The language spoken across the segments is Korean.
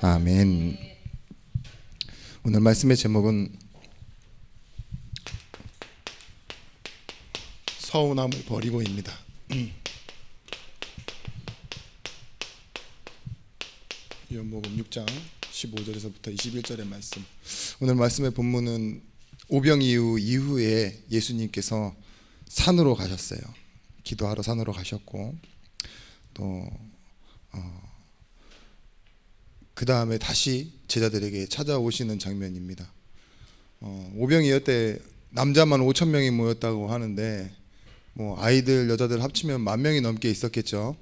아멘. 오늘 말씀의 제목은 서운함을 버리고입니다. 요한복음 6장 15절에서부터 21절의 말씀. 오늘 말씀의 본문은 오병 이후에 예수님께서 산으로 가셨어요. 기도하러 산으로 가셨고 또 그 다음에 다시 제자들에게 찾아오시는 장면입니다. 오병이어 때 남자만 5천 명이 모였다고 하는데 뭐 아이들 여자들 합치면 10,000명이 넘게 있었겠죠.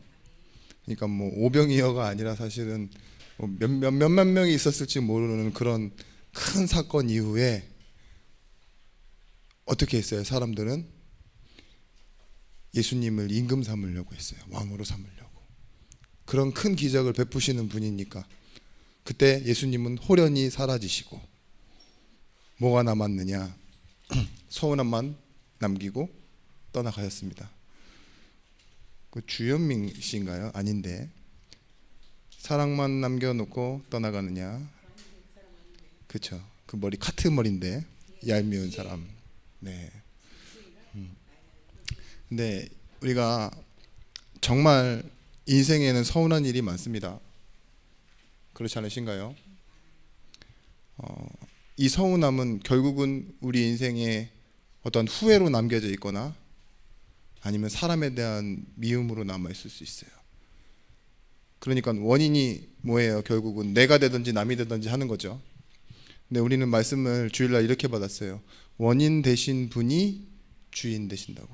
그러니까 뭐 오병이어가 아니라 사실은 뭐 몇만 명이 있었을지 모르는 그런 큰 사건 이후에 어떻게 했어요? 사람들은 예수님을 임금 삼으려고 했어요. 왕으로 삼으려고. 그런 큰 기적을 베푸시는 분이니까 그때 예수님은 호련히 사라지시고 뭐가 남았느냐? 서운함만 남기고 떠나가셨습니다. 그 주현민 씨인가요? 아닌데 사랑만 남겨놓고 떠나가느냐? 그렇죠. 그 머리 카트 머리인데 얄미운 사람. 네. 근데 우리가 정말 인생에는 서운한 일이 많습니다. 그렇지 않으신가요? 이 서운함은 결국은 우리 인생에 어떤 후회로 남겨져 있거나 아니면 사람에 대한 미움으로 남아있을 수 있어요. 그러니까 원인이 뭐예요? 결국은 내가 되든지 남이 되든지 하는 거죠. 근데 우리는 말씀을 주일날 이렇게 받았어요. 원인 되신 분이 주인 되신다고.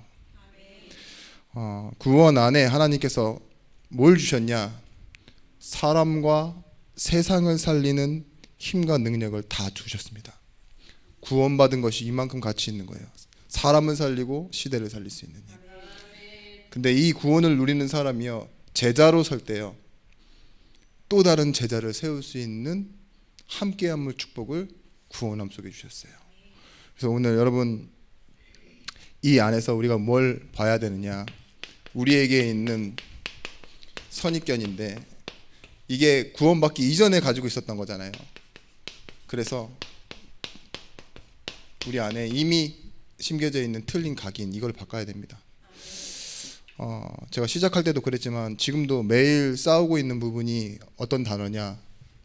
구원 안에 하나님께서 뭘 주셨냐? 사람과 세상을 살리는 힘과 능력을 다 주셨습니다. 구원받은 것이 이만큼 가치 있는 거예요. 사람을 살리고 시대를 살릴 수 있는 힘. 근데 이 구원을 누리는 사람이요, 제자로 설 때요, 또 다른 제자를 세울 수 있는 함께함을 축복을 구원함 속에 주셨어요. 그래서 오늘 여러분 이 안에서 우리가 뭘 봐야 되느냐? 우리에게 있는 선입견인데 이게 구원받기 이전에 가지고 있었던 거잖아요. 그래서 우리 안에 이미 심겨져 있는 틀린 각인, 이걸 바꿔야 됩니다. 제가 시작할 때도 그랬지만 지금도 매일 싸우고 있는 부분이 어떤 단어냐?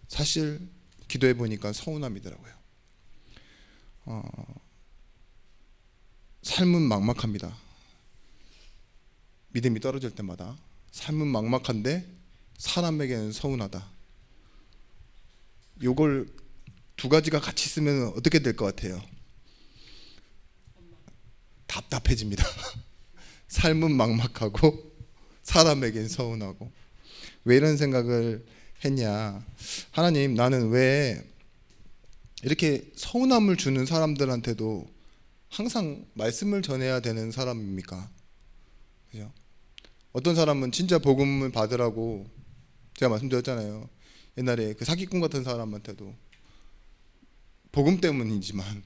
사실 기도해 보니까 서운함이더라고요. 삶은 막막합니다. 믿음이 떨어질 때마다 삶은 막막한데 사람에게는 서운하다. 요걸 두 가지가 같이 쓰면 어떻게 될 것 같아요? 답답해집니다. 삶은 막막하고 사람에겐 서운하고. 왜 이런 생각을 했냐? 하나님, 나는 왜 이렇게 서운함을 주는 사람들한테도 항상 말씀을 전해야 되는 사람입니까? 그죠? 어떤 사람은 진짜 복음을 받으라고, 제가 말씀드렸잖아요. 옛날에 그 사기꾼 같은 사람한테도 복음 때문이지만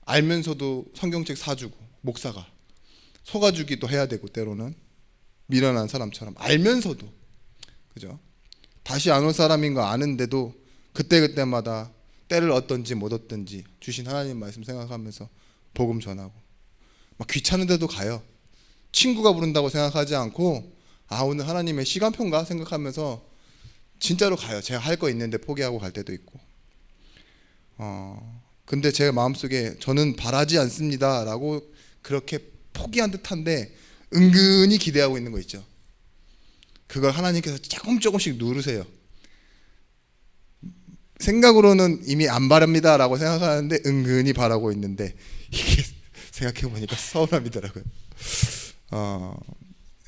알면서도 성경책 사주고, 목사가 속아주기도 해야 되고, 때로는 미련한 사람처럼 알면서도, 그죠? 다시 안 올 사람인 거 아는데도 그때그때마다 때를 얻든지 못 얻든지 주신 하나님 말씀 생각하면서 복음 전하고, 막 귀찮은데도 가요. 친구가 부른다고 생각하지 않고 오늘 하나님의 시간표인가 생각하면서 진짜로 가요. 제가 할 거 있는데 포기하고 갈 때도 있고. 근데 제 마음속에 저는 바라지 않습니다 라고 그렇게 포기한 듯한데 은근히 기대하고 있는 거 있죠. 그걸 하나님께서 조금씩 누르세요. 생각으로는 이미 안 바랍니다 라고 생각하는데 은근히 바라고 있는데, 이게 생각해보니까 서운함이더라고요.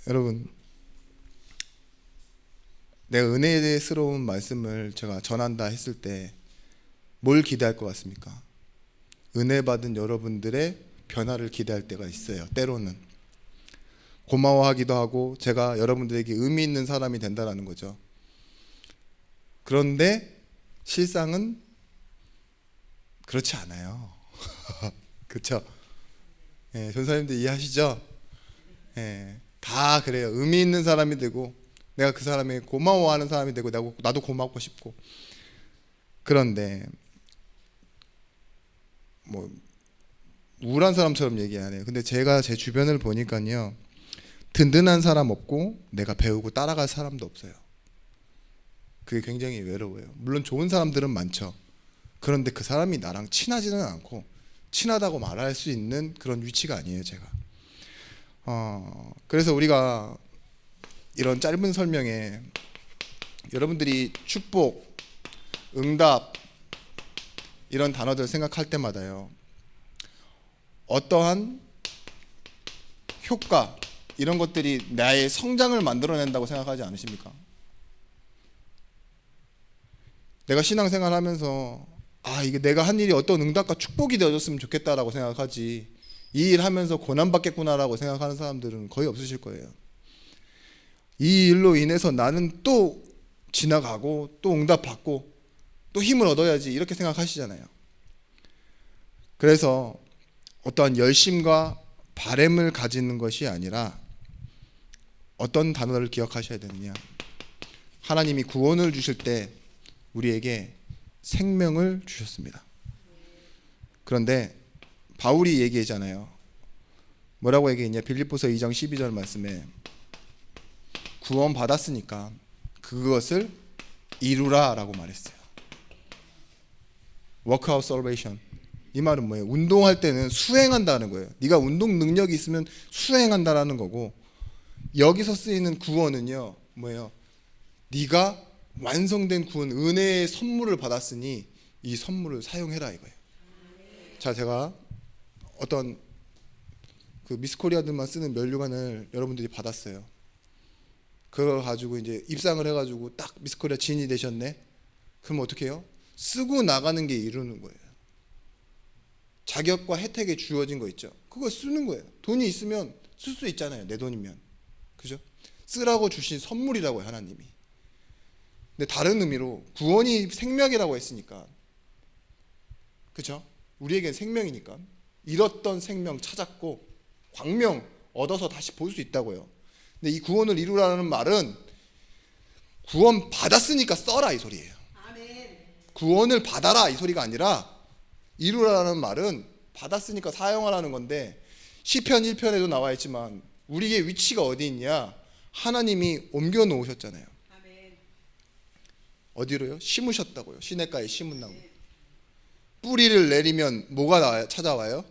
여러분, 내가 은혜스러운 말씀을 제가 전한다 했을 때 뭘 기대할 것 같습니까? 은혜 받은 여러분들의 변화를 기대할 때가 있어요. 때로는 고마워하기도 하고 제가 여러분들에게 의미 있는 사람이 된다는 거죠. 그런데 실상은 그렇지 않아요. 그렇죠? 전사님들 이해하시죠? 다 그래요. 의미 있는 사람이 되고 내가 그 사람이 고마워하는 사람이 되고 나도 고맙고 싶고. 그런데 뭐 우울한 사람처럼 얘기 안 해요. 근데 제가 제 주변을 보니까요, 든든한 사람 없고 내가 배우고 따라갈 사람도 없어요. 그게 굉장히 외로워요. 물론 좋은 사람들은 많죠. 그런데 그 사람이 나랑 친하지는 않고 친하다고 말할 수 있는 그런 위치가 아니에요, 제가. 그래서 우리가 이런 짧은 설명에 여러분들이 축복, 응답 이런 단어들 생각할 때마다요, 어떠한 효과 이런 것들이 나의 성장을 만들어낸다고 생각하지 않으십니까? 내가 신앙생활 하면서 이게 내가 한 일이 어떤 응답과 축복이 되어줬으면 좋겠다라고 생각하지, 이 일 하면서 고난받겠구나라고 생각하는 사람들은 거의 없으실 거예요. 이 일로 인해서 나는 또 지나가고 또 응답받고 또 힘을 얻어야지 이렇게 생각하시잖아요. 그래서 어떠한 열심과 바램을 가지는 것이 아니라 어떤 단어를 기억하셔야 되느냐, 하나님이 구원을 주실 때 우리에게 생명을 주셨습니다. 그런데 바울이 얘기했잖아요. 뭐라고 얘기했냐? 빌립보서 2장 12절 말씀에 구원 받았으니까 그것을 이루라 라고 말했어요. Work out salvation. 이 말은 뭐예요? 운동할 때는 수행한다는 거예요. 네가 운동 능력이 있으면 수행한다라는 거고, 여기서 쓰이는 구원은요 뭐예요? 네가 완성된 구원, 은혜의 선물을 받았으니 이 선물을 사용해라 이거예요. 자, 제가 어떤 그 미스코리아들만 쓰는 면류관을 여러분들이 받았어요. 그거 가지고 이제 입상을 해가지고 딱 미스코리아 지인이 되셨네. 그럼 어떻게 해요? 쓰고 나가는 게 이루는 거예요. 자격과 혜택에 주어진 거 있죠. 그거 쓰는 거예요. 돈이 있으면 쓸 수 있잖아요. 내 돈이면. 그죠? 쓰라고 주신 선물이라고 해요, 하나님이. 근데 다른 의미로 구원이 생명이라고 했으니까, 그죠? 우리에겐 생명이니까 잃었던 생명 찾았고 광명 얻어서 다시 볼 수 있다고요. 근데 이 구원을 이루라는 말은 구원 받았으니까 써라 이 소리예요. 아멘. 구원을 받아라 이 소리가 아니라, 이루라는 말은 받았으니까 사용하라는 건데, 시편 1편에도 나와 있지만 우리의 위치가 어디 있냐? 하나님이 옮겨 놓으셨잖아요. 아멘. 어디로요? 심으셨다고요. 시냇가에 심은 나무. 뿌리를 내리면 뭐가 찾아와요?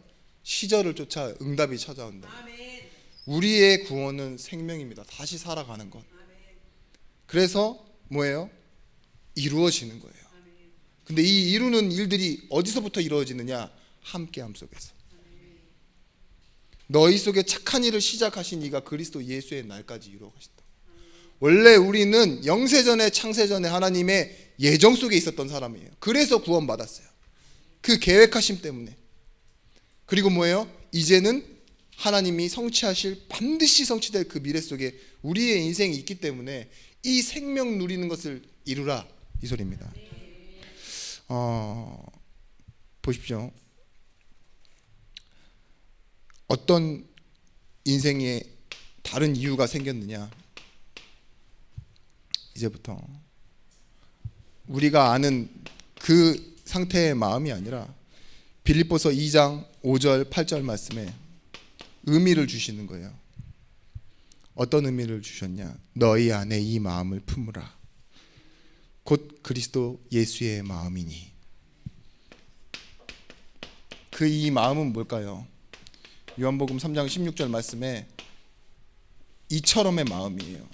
시절을 쫓아 응답이 찾아온다. 아멘. 우리의 구원은 생명입니다. 다시 살아가는 것. 아멘. 그래서 뭐예요? 이루어지는 거예요. 아멘. 근데 이 이루는 일들이 어디서부터 이루어지느냐? 함께함 속에서. 아멘. 너희 속에 착한 일을 시작하신 이가 그리스도 예수의 날까지 이루어 가신다. 원래 우리는 영세전에 창세전에 하나님의 예정 속에 있었던 사람이에요. 그래서 구원받았어요. 그 계획하심 때문에. 그리고 뭐예요? 이제는 하나님이 성취하실, 반드시 성취될 그 미래 속에 우리의 인생이 있기 때문에 이 생명 누리는 것을 이루라 이 소리입니다. 보십시오. 어떤 인생에 다른 이유가 생겼느냐? 이제부터 우리가 아는 그 상태의 마음이 아니라 빌립보서 2장 5절 8절 말씀에 의미를 주시는 거예요. 어떤 의미를 주셨냐? 너희 안에 이 마음을 품으라. 곧 그리스도 예수의 마음이니. 그 이 마음은 뭘까요? 요한복음 3장 16절 말씀에 이처럼의 마음이에요.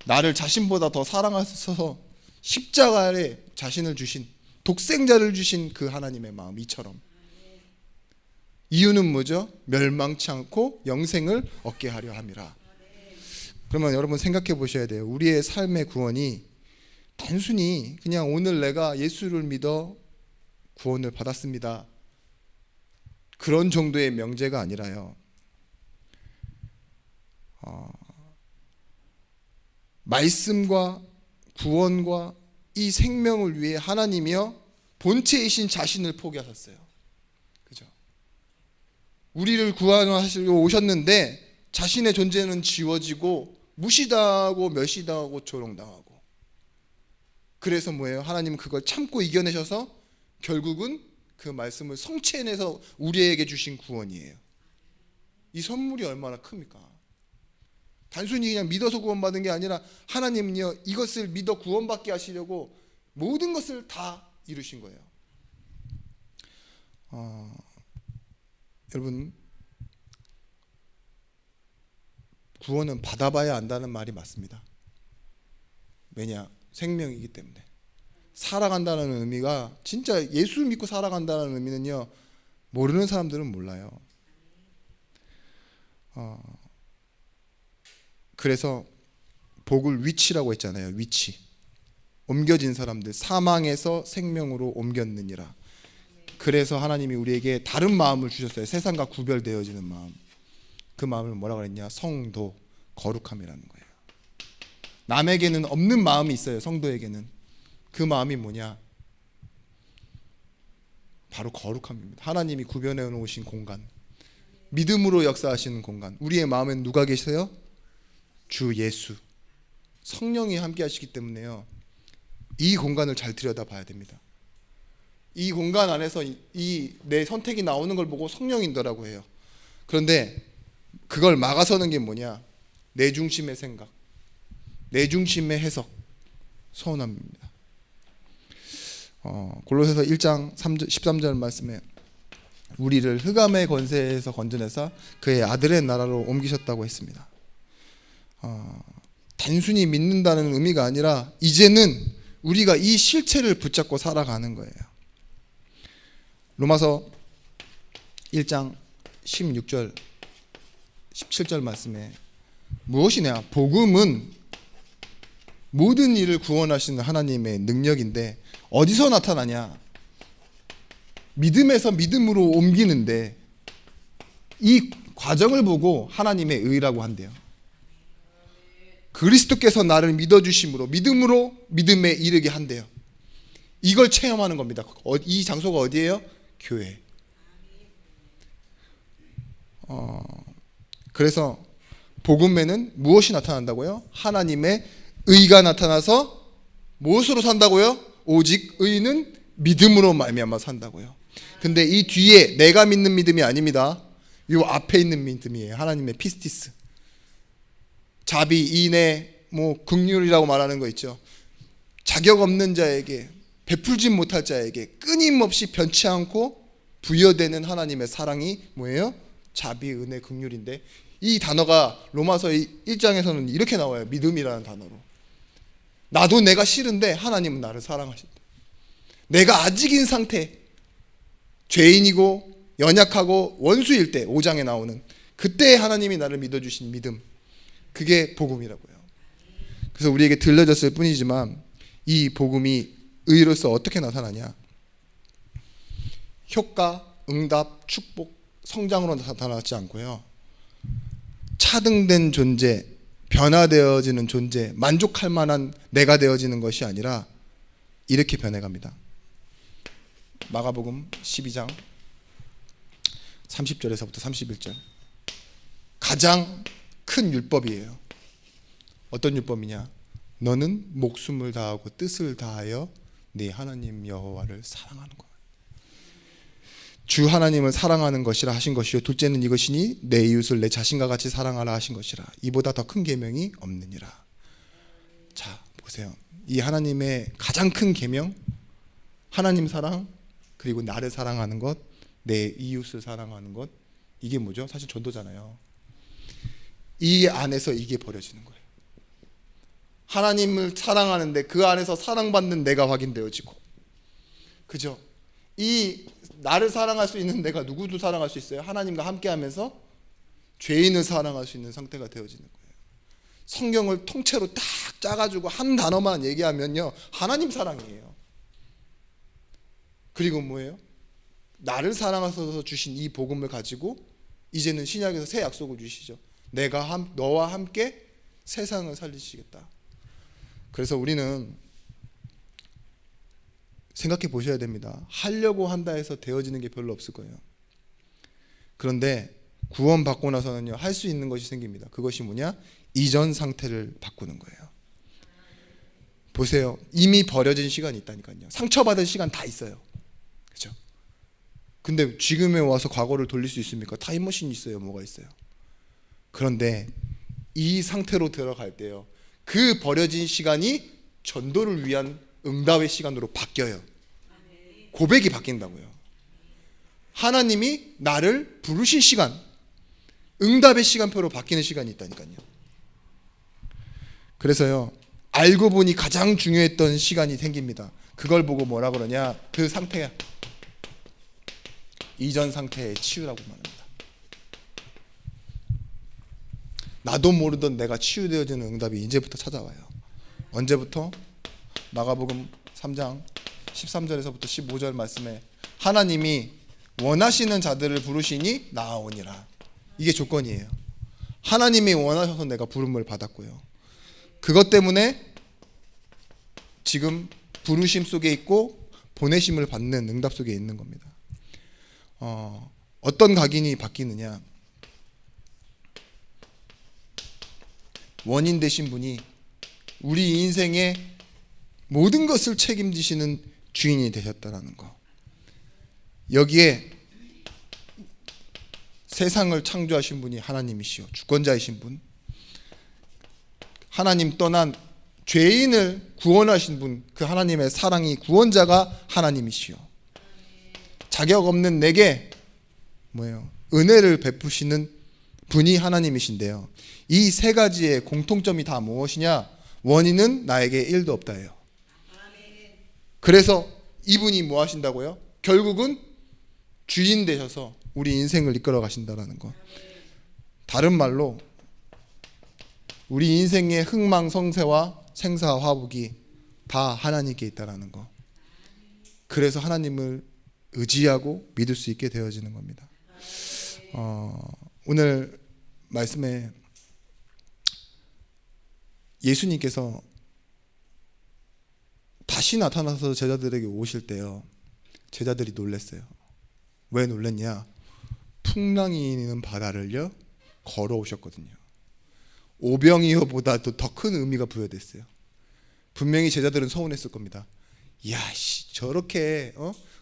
나를 자신보다 더 사랑하셔서 십자가에 자신을 주신, 독생자를 주신 그 하나님의 마음, 이처럼. 이유는 뭐죠? 멸망치 않고 영생을 얻게 하려 함이라. 그러면 여러분 생각해 보셔야 돼요. 우리의 삶의 구원이 단순히 그냥 오늘 내가 예수를 믿어 구원을 받았습니다, 그런 정도의 명제가 아니라요, 말씀과 구원과 이 생명을 위해 하나님이요 본체이신 자신을 포기하셨어요. 그죠? 우리를 구원하시러 오셨는데 자신의 존재는 지워지고 무시당하고 멸시당하고 조롱당하고. 그래서 뭐예요? 하나님은 그걸 참고 이겨내셔서 결국은 그 말씀을 성취해내서 우리에게 주신 구원이에요. 이 선물이 얼마나 큽니까? 단순히 그냥 믿어서 구원받은 게 아니라 하나님은요, 이것을 믿어 구원받게 하시려고 모든 것을 다 이루신 거예요. 여러분, 구원은 받아봐야 안다는 말이 맞습니다. 왜냐? 생명이기 때문에. 살아간다는 의미가, 진짜 예수 믿고 살아간다는 의미는요, 모르는 사람들은 몰라요. 그래서 복을 위치라고 했잖아요. 위치. 옮겨진 사람들, 사망에서 생명으로 옮겼느니라. 그래서 하나님이 우리에게 다른 마음을 주셨어요. 세상과 구별되어지는 마음. 그 마음을 뭐라고 그랬냐? 성도, 거룩함이라는 거예요. 남에게는 없는 마음이 있어요. 성도에게는. 그 마음이 뭐냐? 바로 거룩함입니다. 하나님이 구별해 놓으신 공간, 믿음으로 역사하시는 공간. 우리의 마음엔 누가 계세요? 주 예수, 성령이 함께 하시기 때문에요, 이 공간을 잘 들여다봐야 됩니다. 이 공간 안에서 이 내 선택이 나오는 걸 보고 성령인더라고 해요. 그런데 그걸 막아서는 게 뭐냐? 내 중심의 생각, 내 중심의 해석, 서운함입니다. 골로새서 1장 13절 말씀에 우리를 흑암의 권세에서 건져내사 그의 아들의 나라로 옮기셨다고 했습니다. 단순히 믿는다는 의미가 아니라 이제는 우리가 이 실체를 붙잡고 살아가는 거예요. 로마서 1장 16절 17절 말씀에 무엇이냐? 복음은 모든 일을 구원하시는 하나님의 능력인데 어디서 나타나냐? 믿음에서 믿음으로 옮기는데 이 과정을 보고 하나님의 의라고 한대요. 그리스도께서 나를 믿어주심으로 믿음으로 믿음에 이르게 한대요. 이걸 체험하는 겁니다. 이 장소가 어디예요? 교회. 그래서 복음에는 무엇이 나타난다고요? 하나님의 의가 나타나서 무엇으로 산다고요? 오직 의는 믿음으로 말미암아 산다고요. 근데 이 뒤에 내가 믿는 믿음이 아닙니다. 이 앞에 있는 믿음이에요. 하나님의 피스티스. 자비, 인애, 긍휼이라고 말하는 거 있죠. 자격 없는 자에게, 베풀지 못할 자에게 끊임없이 변치 않고 부여되는 하나님의 사랑이 뭐예요? 자비, 은혜, 긍휼인데 이 단어가 로마서 1장에서는 이렇게 나와요. 믿음이라는 단어로. 나도 내가 싫은데 하나님은 나를 사랑하신다. 내가 아직인 상태, 죄인이고 연약하고 원수일 때, 5장에 나오는 그때 하나님이 나를 믿어주신 믿음, 그게 복음이라고요. 그래서 우리에게 들려졌을 뿐이지만 이 복음이 의로서 어떻게 나타나냐? 효과, 응답, 축복, 성장으로 나타나지 않고요, 차등된 존재, 변화되어지는 존재, 만족할 만한 내가 되어지는 것이 아니라 이렇게 변해갑니다. 마가복음 12장 30절에서부터 31절, 가장 큰 율법이에요. 어떤 율법이냐? 너는 목숨을 다하고 뜻을 다하여 네 하나님 여호와를 사랑하는 것. 주 하나님을 사랑하는 것이라 하신 것이요, 둘째는 이것이니 내 이웃을 내 자신과 같이 사랑하라 하신 것이라. 이보다 더 큰 계명이 없느니라. 자, 보세요. 이 하나님의 가장 큰 계명, 하나님 사랑, 그리고 나를 사랑하는 것, 내 이웃을 사랑하는 것, 이게 뭐죠? 사실 전도잖아요. 이 안에서 이게 벌어지는 거예요. 하나님을 사랑하는데 그 안에서 사랑받는 내가 확인되어지고, 그죠? 이 나를 사랑할 수 있는 내가 누구도 사랑할 수 있어요? 하나님과 함께하면서 죄인을 사랑할 수 있는 상태가 되어지는 거예요. 성경을 통째로 딱 짜가지고 한 단어만 얘기하면요, 하나님 사랑이에요. 그리고 뭐예요? 나를 사랑하셔서 주신 이 복음을 가지고 이제는 신약에서 새 약속을 주시죠. 내가 너와 함께 세상을 살리시겠다. 그래서 우리는 생각해 보셔야 됩니다. 하려고 한다 해서 되어지는 게 별로 없을 거예요. 그런데 구원받고 나서는요, 할 수 있는 것이 생깁니다. 그것이 뭐냐? 이전 상태를 바꾸는 거예요. 보세요. 이미 버려진 시간이 있다니까요. 상처받은 시간 다 있어요. 그렇죠? 근데 지금에 와서 과거를 돌릴 수 있습니까? 타임머신이 있어요. 뭐가 있어요? 그런데 이 상태로 들어갈 때요, 그 버려진 시간이 전도를 위한 응답의 시간으로 바뀌어요. 고백이 바뀐다고요. 하나님이 나를 부르신 시간, 응답의 시간표로 바뀌는 시간이 있다니까요. 그래서요, 알고 보니 가장 중요했던 시간이 생깁니다. 그걸 보고 뭐라 그러냐, 그 상태야, 이전 상태의 치유라고 말합니다. 나도 모르던 내가 치유되어지는 응답이 이제부터 찾아와요. 언제부터? 마가복음 3장 13절에서부터 15절 말씀에 하나님이 원하시는 자들을 부르시니 나아오니라. 이게 조건이에요. 하나님이 원하셔서 내가 부름을 받았고요, 그것 때문에 지금 부르심 속에 있고 보내심을 받는 응답 속에 있는 겁니다. 어떤 각인이 바뀌느냐, 원인 되신 분이 우리 인생의 모든 것을 책임지시는 주인이 되셨다는 거. 여기에 세상을 창조하신 분이 하나님이시요, 주권자이신 분, 하나님 떠난 죄인을 구원하신 분, 그 하나님의 사랑이 구원자가 하나님이시요, 자격 없는 내게 뭐예요? 은혜를 베푸시는 분이 하나님이신데요, 이 세 가지의 공통점이 다 무엇이냐? 원인은 나에게 일도 없다예요. 그래서 이분이 뭐 하신다고요? 결국은 주인 되셔서 우리 인생을 이끌어 가신다라는 거. 다른 말로 우리 인생의 흥망성쇠와 생사화복이 다 하나님께 있다라는 거. 그래서 하나님을 의지하고 믿을 수 있게 되어지는 겁니다. 오늘 말씀에 예수님께서 다시 나타나서 제자들에게 오실 때요, 제자들이 놀랐어요. 왜 놀랐냐? 풍랑이 있는 바다를요 걸어오셨거든요. 오병이어보다도 더 큰 의미가 부여됐어요. 분명히 제자들은 서운했을 겁니다. 야, 저렇게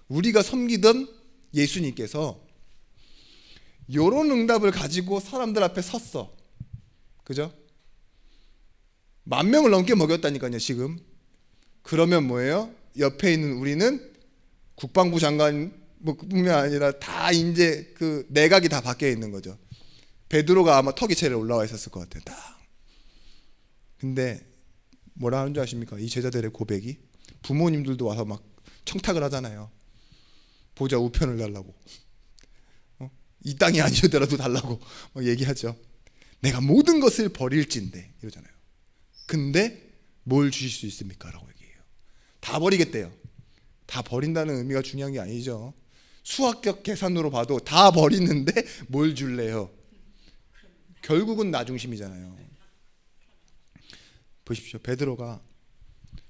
우리가 섬기던 예수님께서 요런 응답을 가지고 사람들 앞에 섰어. 그죠? 10,000명을 넘게 먹였다니까요, 지금. 그러면 뭐예요? 옆에 있는 우리는 국방부 장관 뿐만 아니라 다 이제 그 내각이 다 바뀌어 있는 거죠. 베드로가 아마 턱이 제일 올라와 있었을 것 같아요. 딱. 근데 뭐라 하는 줄 아십니까? 이 제자들의 고백이, 부모님들도 와서 막 청탁을 하잖아요. 보좌 우편을 달라고, 이 땅이 아니더라도 달라고 얘기하죠. 내가 모든 것을 버릴진데 이러잖아요. 근데 뭘 주실 수 있습니까? 라고 얘기해요. 다 버리겠대요. 다 버린다는 의미가 중요한 게 아니죠. 수학적 계산으로 봐도 다 버리는데 뭘 줄래요? 결국은 나 중심이잖아요. 보십시오. 베드로가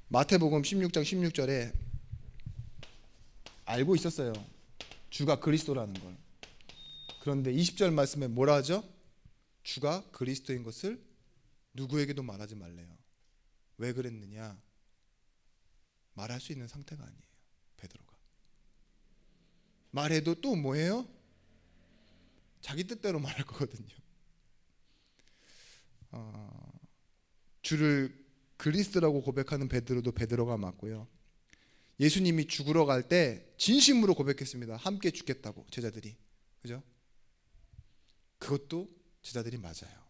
마태복음 16장 16절에 알고 있었어요, 주가 그리스도라는 걸. 그런데 20절 말씀에 뭐라 하죠? 주가 그리스도인 것을 누구에게도 말하지 말래요. 왜 그랬느냐? 말할 수 있는 상태가 아니에요, 베드로가. 말해도 또 뭐예요? 자기 뜻대로 말할 거거든요. 주를 그리스도라고 고백하는 베드로도 베드로가 맞고요, 예수님이 죽으러 갈 때 진심으로 고백했습니다. 함께 죽겠다고, 제자들이. 그죠? 그것도 제자들이 맞아요.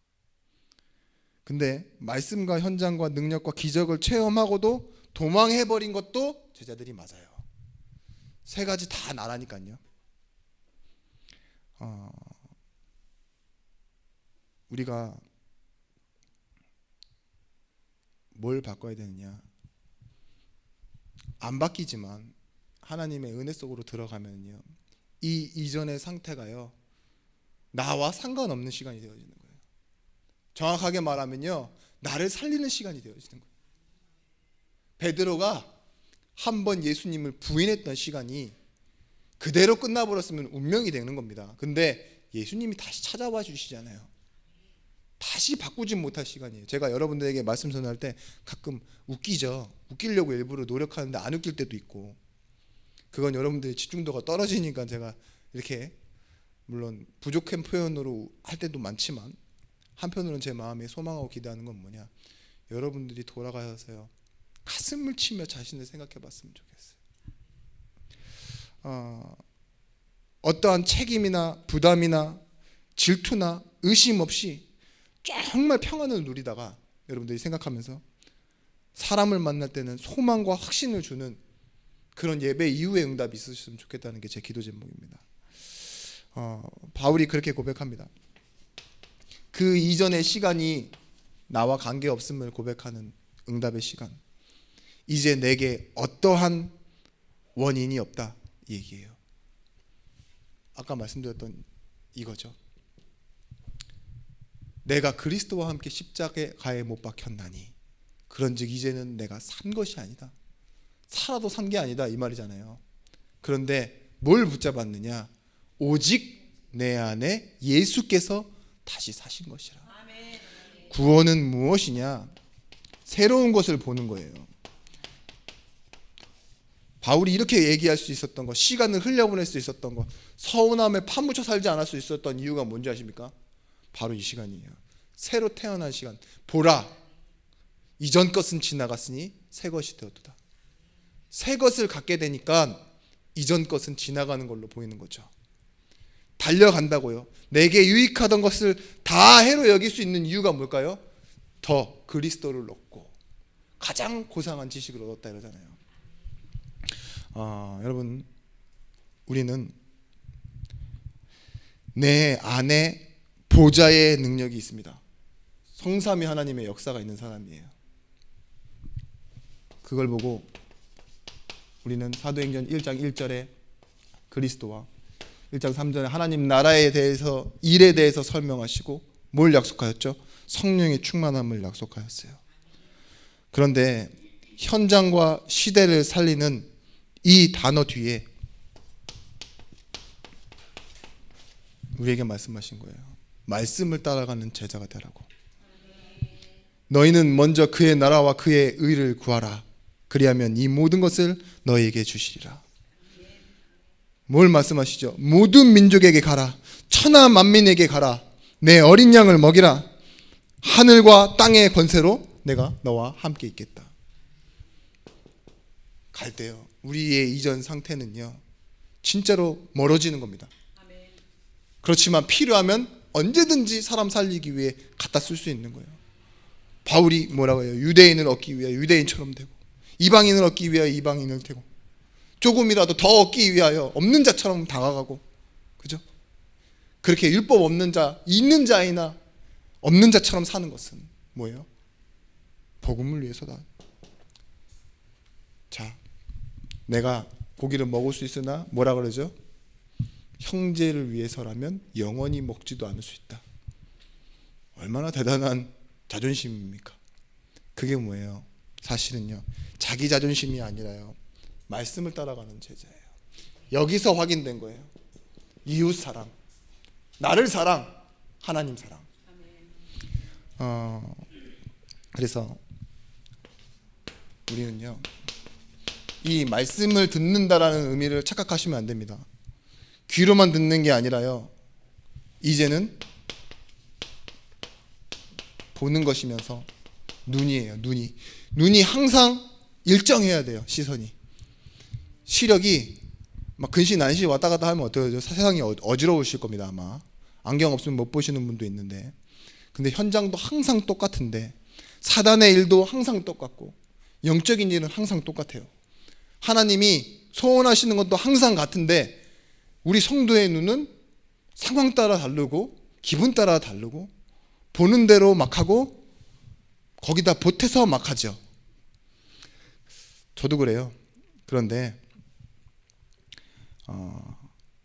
근데 말씀과 현장과 능력과 기적을 체험하고도 도망해버린 것도 제자들이 맞아요. 세 가지 다 나라니까요. 우리가 뭘 바꿔야 되느냐? 안 바뀌지만 하나님의 은혜 속으로 들어가면요, 이 이전의 상태가요 나와 상관없는 시간이 되어지는 거예요. 정확하게 말하면요, 나를 살리는 시간이 되어지는 거예요. 베드로가 한번 예수님을 부인했던 시간이 그대로 끝나버렸으면 운명이 되는 겁니다. 근데 예수님이 다시 찾아와 주시잖아요. 다시 바꾸지 못할 시간이에요. 제가 여러분들에게 말씀 전할 때 가끔 웃기죠. 웃기려고 일부러 노력하는데 안 웃길 때도 있고, 그건 여러분들의 집중도가 떨어지니까 제가 이렇게 물론 부족한 표현으로 할 때도 많지만, 한편으로는 제 마음에 소망하고 기대하는 건 뭐냐, 여러분들이 돌아가서요 가슴을 치며 자신을 생각해 봤으면 좋겠어요. 어떠한 책임이나 부담이나 질투나 의심 없이 정말 평안을 누리다가 여러분들이 생각하면서 사람을 만날 때는 소망과 확신을 주는 그런 예배 이후의 응답이 있으셨으면 좋겠다는 게 제 기도 제목입니다. 바울이 그렇게 고백합니다. 그 이전의 시간이 나와 관계없음을 고백하는 응답의 시간. 이제 내게 어떠한 원인이 없다 이 얘기예요. 아까 말씀드렸던 이거죠. 내가 그리스도와 함께 십자가에 못 박혔나니 그런즉 이제는 내가 산 것이 아니다. 살아도 산 게 아니다 이 말이잖아요. 그런데 뭘 붙잡았느냐? 오직 내 안에 예수께서 다시 사신 것이라. 구원은 무엇이냐? 새로운 것을 보는 거예요. 바울이 이렇게 얘기할 수 있었던 것, 시간을 흘려보낼 수 있었던 것, 서운함에 파묻혀 살지 않을 수 있었던 이유가 뭔지 아십니까? 바로 이 시간이에요. 새로 태어난 시간. 보라, 이전 것은 지나갔으니 새 것이 되었도다. 새 것을 갖게 되니까 이전 것은 지나가는 걸로 보이는 거죠. 달려간다고요. 내게 유익하던 것을 다 해로 여길 수 있는 이유가 뭘까요? 더 그리스도를 얻고 가장 고상한 지식을 얻었다 이러잖아요. 여러분, 우리는 내 안에 보좌의 능력이 있습니다. 성삼위 하나님의 역사가 있는 사람이에요. 그걸 보고 우리는 사도행전 1장 1절에 그리스도와 1장 3절에 하나님 나라에 대해서, 일에 대해서 설명하시고 뭘 약속하였죠? 성령의 충만함을 약속하였어요. 그런데 현장과 시대를 살리는 이 단어 뒤에 우리에게 말씀하신 거예요. 말씀을 따라가는 제자가 되라고. 너희는 먼저 그의 나라와 그의 의를 구하라. 그리하면 이 모든 것을 너희에게 주시리라. 뭘 말씀하시죠? 모든 민족에게 가라. 천하 만민에게 가라. 내 어린 양을 먹이라. 하늘과 땅의 권세로 내가 너와 함께 있겠다. 갈 때요, 우리의 이전 상태는요 진짜로 멀어지는 겁니다. 그렇지만 필요하면 언제든지 사람 살리기 위해 갖다 쓸 수 있는 거예요. 바울이 뭐라고 해요? 유대인을 얻기 위하여 유대인처럼 되고, 이방인을 얻기 위하여 이방인을 되고, 조금이라도 더 얻기 위하여 없는 자처럼 다가가고, 그죠? 그렇게 율법 없는 자, 있는 자이나 없는 자처럼 사는 것은 뭐예요? 복음을 위해서다. 자, 내가 고기를 먹을 수 있으나 뭐라 그러죠? 형제를 위해서라면 영원히 먹지도 않을 수 있다. 얼마나 대단한 자존심입니까? 그게 뭐예요? 사실은요, 자기 자존심이 아니라요, 말씀을 따라가는 제자예요. 여기서 확인된 거예요. 이웃 사랑, 나를 사랑, 하나님 사랑. 그래서 우리는요, 이 말씀을 듣는다라는 의미를 착각하시면 안 됩니다. 귀로만 듣는 게 아니라요, 이제는 보는 것이면서 눈이에요. 눈이 항상 일정해야 돼요. 시선이, 시력이 막 근시난시 왔다 갔다 하면 어떡하죠? 세상이 어지러우실 겁니다. 아마 안경 없으면 못 보시는 분도 있는데, 근데 현장도 항상 똑같은데, 사단의 일도 항상 똑같고, 영적인 일은 항상 똑같아요. 하나님이 소원하시는 것도 항상 같은데, 우리 성도의 눈은 상황 따라 다르고 기분 따라 다르고, 보는 대로 막 하고 거기다 보태서 막 하죠. 저도 그래요. 그런데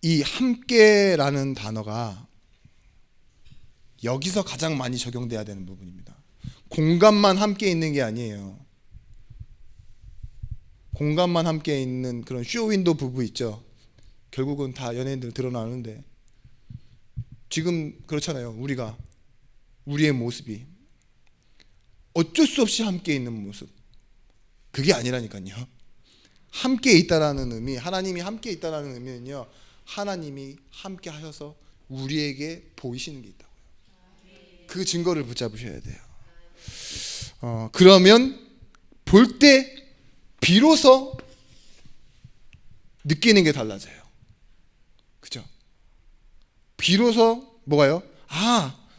이 함께라는 단어가 여기서 가장 많이 적용돼야 되는 부분입니다. 공간만 함께 있는 게 아니에요. 공간만 함께 있는 그런 쇼윈도 부부 있죠. 결국은 다 연예인들 드러나는데, 지금 그렇잖아요. 우리가 우리의 모습이 어쩔 수 없이 함께 있는 모습, 그게 아니라니까요. 함께 있다라는 의미, 하나님이 함께 있다라는 의미는요, 하나님이 함께 하셔서 우리에게 보이시는 게 있다고요. 그 증거를 붙잡으셔야 돼요. 그러면 볼 때 비로소 느끼는 게 달라져요. 그죠? 비로소 뭐가요?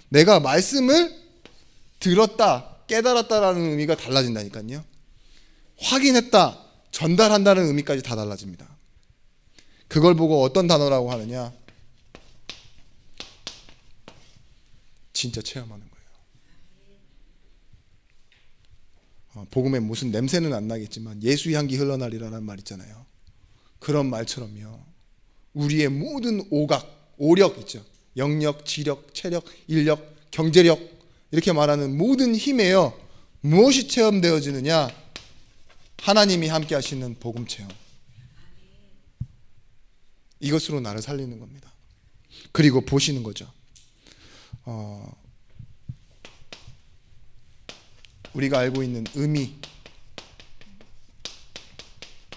내가 말씀을 들었다, 깨달았다라는 의미가 달라진다니까요. 확인했다, 전달한다는 의미까지 다 달라집니다. 그걸 보고 어떤 단어라고 하느냐? 진짜 체험하는 거예요. 복음에 무슨 냄새는 안 나겠지만 예수 향기 흘러나리라는 말 있잖아요. 그런 말처럼요, 우리의 모든 오각, 오력 있죠. 영력, 지력, 체력, 인력, 경제력, 이렇게 말하는 모든 힘에요, 무엇이 체험되어지느냐? 하나님이 함께 하시는 복음 체험. 이것으로 나를 살리는 겁니다. 그리고 보시는 거죠. 우리가 알고 있는 의미,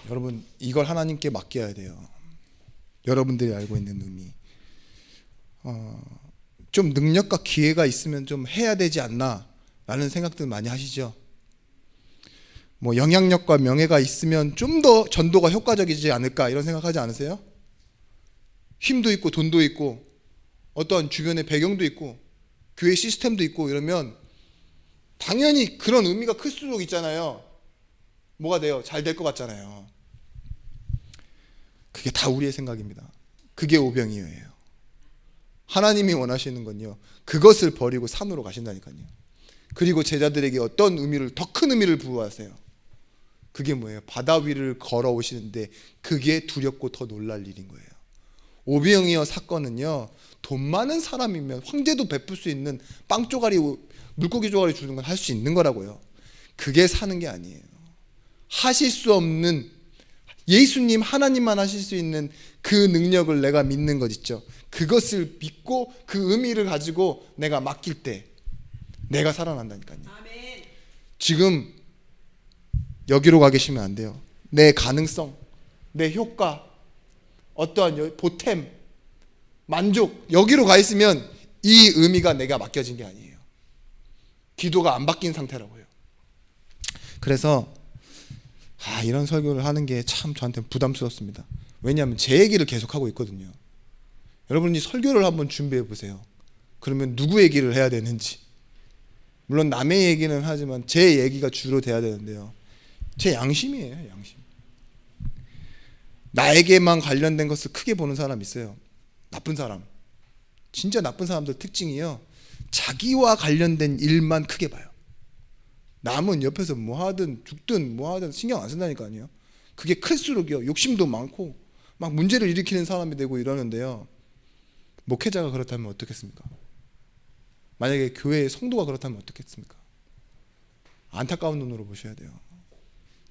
여러분 이걸 하나님께 맡겨야 돼요. 여러분들이 알고 있는 의미, 좀 능력과 기회가 있으면 좀 해야 되지 않나 라는 생각들 많이 하시죠. 뭐 영향력과 명예가 있으면 좀 더 전도가 효과적이지 않을까 이런 생각하지 않으세요? 힘도 있고 돈도 있고 어떤 주변의 배경도 있고 교회 시스템도 있고 이러면 당연히 그런 의미가 클수록 있잖아요. 뭐가 돼요? 잘 될 것 같잖아요. 그게 다 우리의 생각입니다. 그게 오병이어예요. 하나님이 원하시는 건요, 그것을 버리고 산으로 가신다니까요. 그리고 제자들에게 어떤 의미를, 더 큰 의미를 부여하세요. 그게 뭐예요? 바다 위를 걸어오시는데 그게 두렵고 더 놀랄 일인 거예요. 오병이어 사건은요, 돈 많은 사람이면 황제도 베풀 수 있는 빵 조가리, 물고기 조가리 주는 건 할 수 있는 거라고요. 그게 사는 게 아니에요. 하실 수 없는, 예수님 하나님만 하실 수 있는 그 능력을 내가 믿는 것 있죠. 그것을 믿고 그 의미를 가지고 내가 맡길 때 내가 살아난다니까요. 아멘. 지금 여기로 가 계시면 안 돼요. 내 가능성, 내 효과, 어떠한 보탬, 만족, 여기로 가 있으면 이 의미가 내가 맡겨진 게 아니에요. 기도가 안 바뀐 상태라고요. 그래서 이런 설교를 하는 게 참 저한테 부담스럽습니다. 왜냐하면 제 얘기를 계속하고 있거든요. 여러분이 설교를 한번 준비해 보세요. 그러면 누구 얘기를 해야 되는지, 물론 남의 얘기는 하지만 제 얘기가 주로 돼야 되는데요, 제 양심이에요. 양심. 나에게만 관련된 것을 크게 보는 사람 있어요. 나쁜 사람. 진짜 나쁜 사람들 특징이요, 자기와 관련된 일만 크게 봐요. 남은 옆에서 뭐 하든 죽든 뭐 하든 신경 안 쓴다니까요. 그게 클수록요, 욕심도 많고 막 문제를 일으키는 사람이 되고 이러는데요, 목회자가 그렇다면 어떻겠습니까? 만약에 교회의 성도가 그렇다면 어떻겠습니까? 안타까운 눈으로 보셔야 돼요.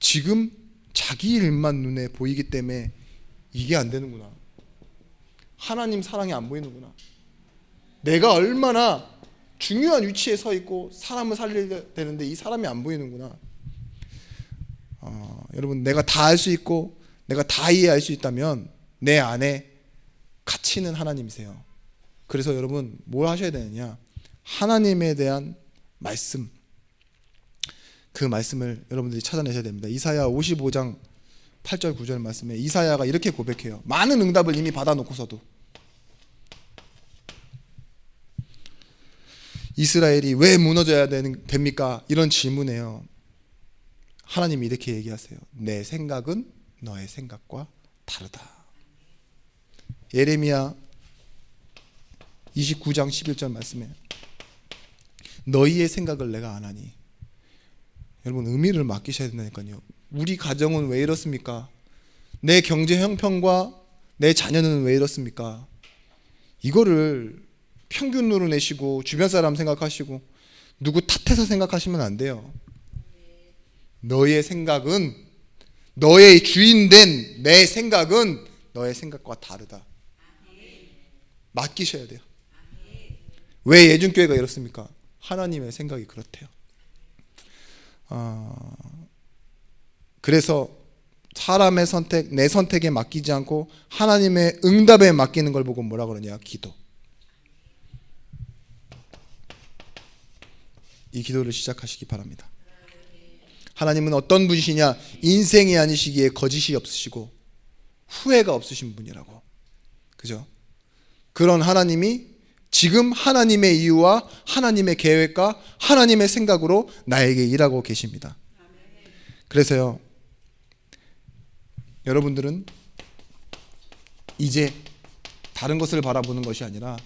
지금 자기 일만 눈에 보이기 때문에 이게 안 되는구나. 하나님 사랑이 안 보이는구나. 내가 얼마나 중요한 위치에 서 있고 사람을 살려야 되는데 이 사람이 안 보이는구나. 여러분, 내가 다 알 수 있고 내가 다 이해할 수 있다면 내 안에 가치는 하나님이세요. 그래서 여러분 뭘 하셔야 되느냐, 하나님에 대한 말씀, 그 말씀을 여러분들이 찾아내셔야 됩니다. 이사야 55장 8절 9절 말씀에 이사야가 이렇게 고백해요. 많은 응답을 이미 받아놓고서도 이스라엘이 왜 무너져야 됩니까? 이런 질문에요, 하나님이 이렇게 얘기하세요. 내 생각은 너의 생각과 다르다. 예레미야 29장 11절 말씀에 너희의 생각을 내가 아나니. 여러분, 의미를 맡기셔야 된다니까요. 우리 가정은 왜 이렇습니까? 내 경제 형편과 내 자녀는 왜 이렇습니까? 이거를 평균으로 내시고 주변 사람 생각하시고 누구 탓해서 생각하시면 안 돼요. 너의 생각은, 너의 주인된 내 생각은 너의 생각과 다르다. 맡기셔야 돼요. 왜 예준교회가 이렇습니까? 하나님의 생각이 그렇대요. 그래서 사람의 선택, 내 선택에 맡기지 않고 하나님의 응답에 맡기는 걸 보고 뭐라 그러냐? 기도. 이 기도를 시작하시기 바랍니다. 하나님은 어떤 분이시냐? 인생이 아니시기에 거짓이 없으시고 후회가 없으신 분이라고. 그죠? 그런 하나님이 지금 하나님의 이유와 하나님의 계획과 하나님의 생각으로 나에게 일하고 계십니다. 그래서요, 여러분들은 이제 다른 것을 바라보는 것이 아니라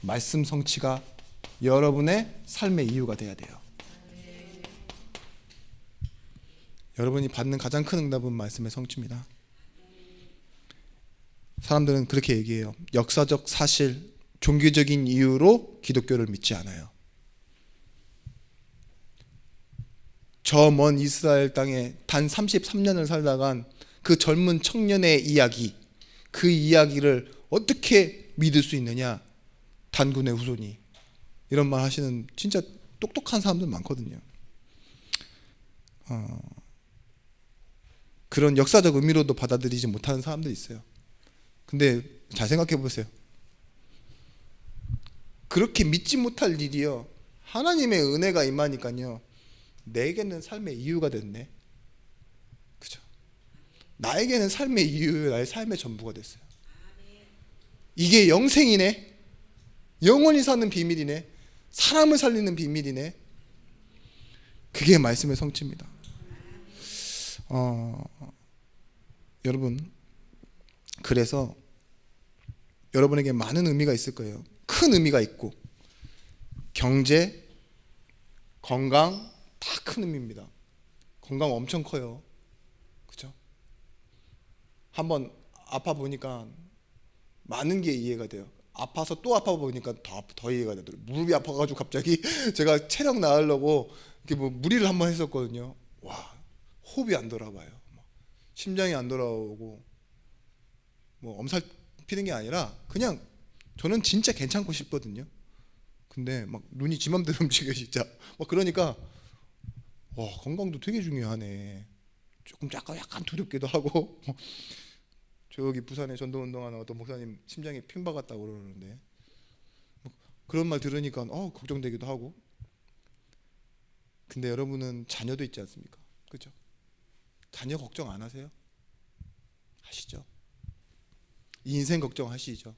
말씀 성취가 여러분의 삶의 이유가 돼야 돼요. 여러분이 받는 가장 큰 응답은 말씀의 성취입니다. 사람들은 그렇게 얘기해요. 역사적 사실, 종교적인 이유로 기독교를 믿지 않아요. 저 먼 이스라엘 땅에 단 33년을 살다간 그 젊은 청년의 이야기, 그 이야기를 어떻게 믿을 수 있느냐? 단군의 후손이. 이런 말 하시는 진짜 똑똑한 사람들 많거든요. 그런 역사적 의미로도 받아들이지 못하는 사람들이 있어요. 근데 잘 생각해 보세요. 그렇게 믿지 못할 일이요, 하나님의 은혜가 임하니까요, 내게는 삶의 이유가 됐네. 그죠? 나에게는 삶의 이유, 나의 삶의 전부가 됐어요. 이게 영생이네. 영원히 사는 비밀이네. 사람을 살리는 비밀이네. 그게 말씀의 성취입니다. 여러분, 그래서 여러분에게 많은 의미가 있을 거예요. 큰 의미가 있고, 경제, 건강 다 큰 의미입니다. 건강 엄청 커요. 그죠? 한번 아파 보니까 많은 게 이해가 돼요. 아파서 또 아파 보니까 더 이해가 되더라고요. 무릎이 아파가지고 갑자기 제가 체력 나으려고 이렇게 뭐 무리를 한번 했었거든요. 와, 호흡이 안 돌아와요. 심장이 안 돌아오고, 뭐 엄살 피는 게 아니라 그냥 저는 진짜 괜찮고 싶거든요. 근데 막 눈이 지 맘대로 움직여 진짜. 막 그러니까 와, 건강도 되게 중요하네. 조금 약간 두렵기도 하고. 저기 부산에 전도 운동하는 어떤 목사님 심장이 핀 박았다고 그러는데, 그런 말 들으니까 걱정되기도 하고. 근데 여러분은 자녀도 있지 않습니까? 그죠? 자녀 걱정 안 하세요? 하시죠? 인생 걱정하시죠?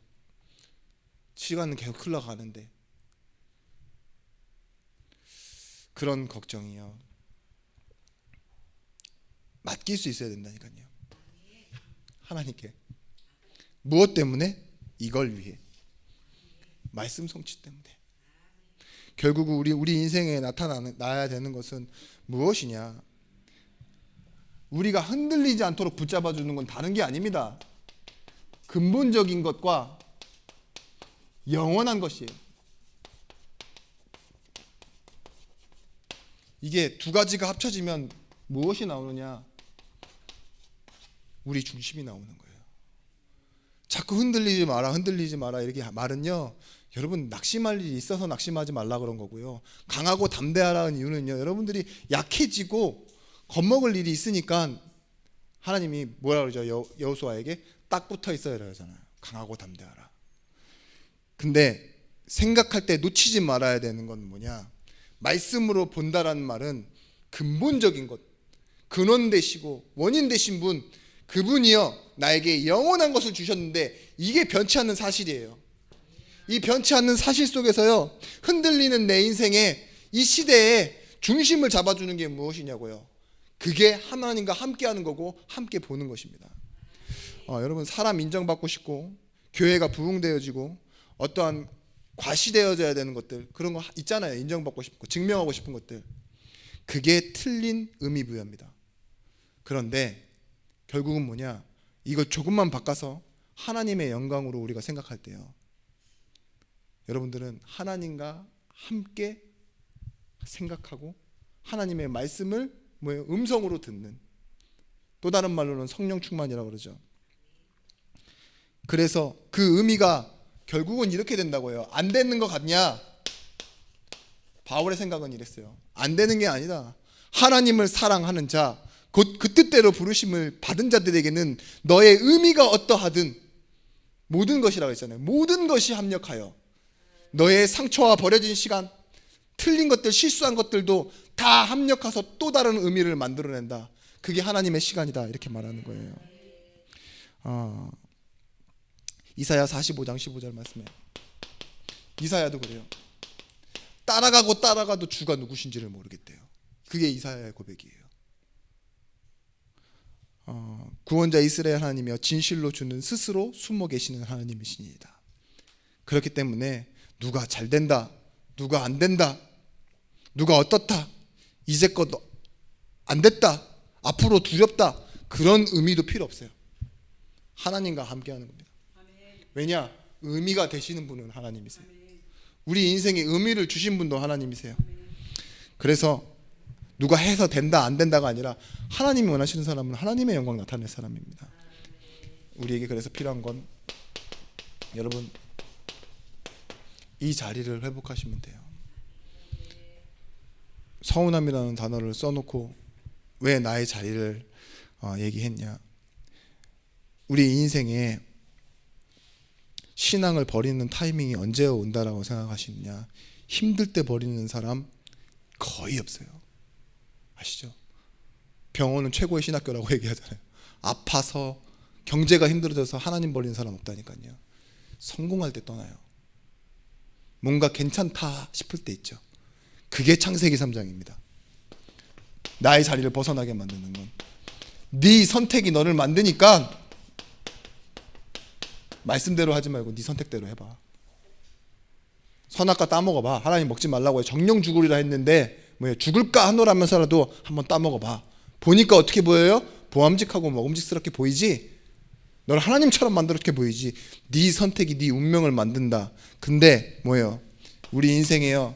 시간은 계속 흘러가는데 그런 걱정이요, 맡길 수 있어야 된다니까요. 하나님께. 무엇 때문에? 이걸 위해. 말씀 성취 때문에. 결국 우리 인생에 나야 되는 것은 무엇이냐? 우리가 흔들리지 않도록 붙잡아 주는 건 다른 게 아닙니다. 근본적인 것과 영원한 것이에요. 이게 두 가지가 합쳐지면 무엇이 나오느냐? 우리 중심이 나오는 거예요. 자꾸 흔들리지 마라 이렇게 말은요, 여러분 낙심할 일이 있어서 낙심하지 말라 그런 거고요. 강하고 담대하라는 이유는요, 여러분들이 약해지고 겁먹을 일이 있으니까 하나님이 뭐라 그러죠? 여호수아에게 딱 붙어 있어야 그러잖아요. 강하고 담대하라. 근데 생각할 때 놓치지 말아야 되는 건 뭐냐? 말씀으로 본다라는 말은 근본적인 것, 근원 되시고 원인 되신 분, 그분이요 나에게 영원한 것을 주셨는데 이게 변치 않는 사실이에요. 이 변치 않는 사실 속에서요, 흔들리는 내 인생에 이 시대에 중심을 잡아주는 게 무엇이냐고요? 그게 하나님과 함께하는 거고 함께 보는 것입니다. 여러분, 사람 인정받고 싶고 교회가 부흥되어지고 어떠한 과시되어져야 되는 것들, 그런 거 있잖아요. 인정받고 싶고 증명하고 싶은 것들. 그게 틀린 의미 부여입니다. 그런데 결국은 뭐냐? 이걸 조금만 바꿔서 하나님의 영광으로 우리가 생각할 때요, 여러분들은 하나님과 함께 생각하고 하나님의 말씀을 음성으로 듣는, 또 다른 말로는 성령 충만이라고 그러죠. 그래서 그 의미가 결국은 이렇게 된다고요. 안 되는 것 같냐? 바울의 생각은 이랬어요. 안 되는 게 아니다. 하나님을 사랑하는 자, 곧 그 뜻대로 부르심을 받은 자들에게는 너의 의미가 어떠하든 모든 것이라고 했잖아요. 모든 것이 합력하여 너의 상처와 버려진 시간, 틀린 것들, 실수한 것들도 다 합력해서 또 다른 의미를 만들어낸다. 그게 하나님의 시간이다. 이렇게 말하는 거예요. 이사야 45장 15절 말씀에 이사야도 그래요. 따라가도 주가 누구신지를 모르겠대요. 그게 이사야의 고백이에요. 구원자 이스라엘 하나님이여 진실로 주는 스스로 숨어 계시는 하나님이시니이다. 그렇기 때문에 누가 잘 된다, 누가 안 된다, 누가 어떻다, 이제껏 안 됐다, 앞으로 두렵다, 그런 의미도 필요 없어요. 하나님과 함께하는 겁니다. 왜냐? 의미가 되시는 분은 하나님이세요. 우리 인생에 의미를 주신 분도 하나님이세요. 그래서 누가 해서 된다 안 된다가 아니라 하나님이 원하시는 사람은 하나님의 영광 나타낼 사람입니다. 우리에게 그래서 필요한 건 여러분 이 자리를 회복하시면 돼요. 서운함이라는 단어를 써놓고 왜 나의 자리를 얘기했냐? 우리 인생에 신앙을 버리는 타이밍이 언제 온다라고 생각하시느냐? 힘들 때 버리는 사람 거의 없어요. 아시죠? 병원은 최고의 신학교라고 얘기하잖아요. 아파서 경제가 힘들어져서 하나님 버리는 사람 없다니까요. 성공할 때 떠나요. 뭔가 괜찮다 싶을 때 있죠. 그게 창세기 3장입니다. 나의 자리를 벗어나게 만드는 건 네 선택이 너를 만드니까 말씀대로 하지 말고 네 선택대로 해봐. 선악과 따먹어봐. 하나님 먹지 말라고 해. 정령 죽으리라 했는데 뭐예요? 죽을까 하노라면서라도 한번 따먹어봐. 보니까 어떻게 보여요? 보암직하고 먹음직스럽게 보이지? 너를 하나님처럼 만들었게 보이지? 네 선택이 네 운명을 만든다. 근데 뭐예요? 우리 인생에요,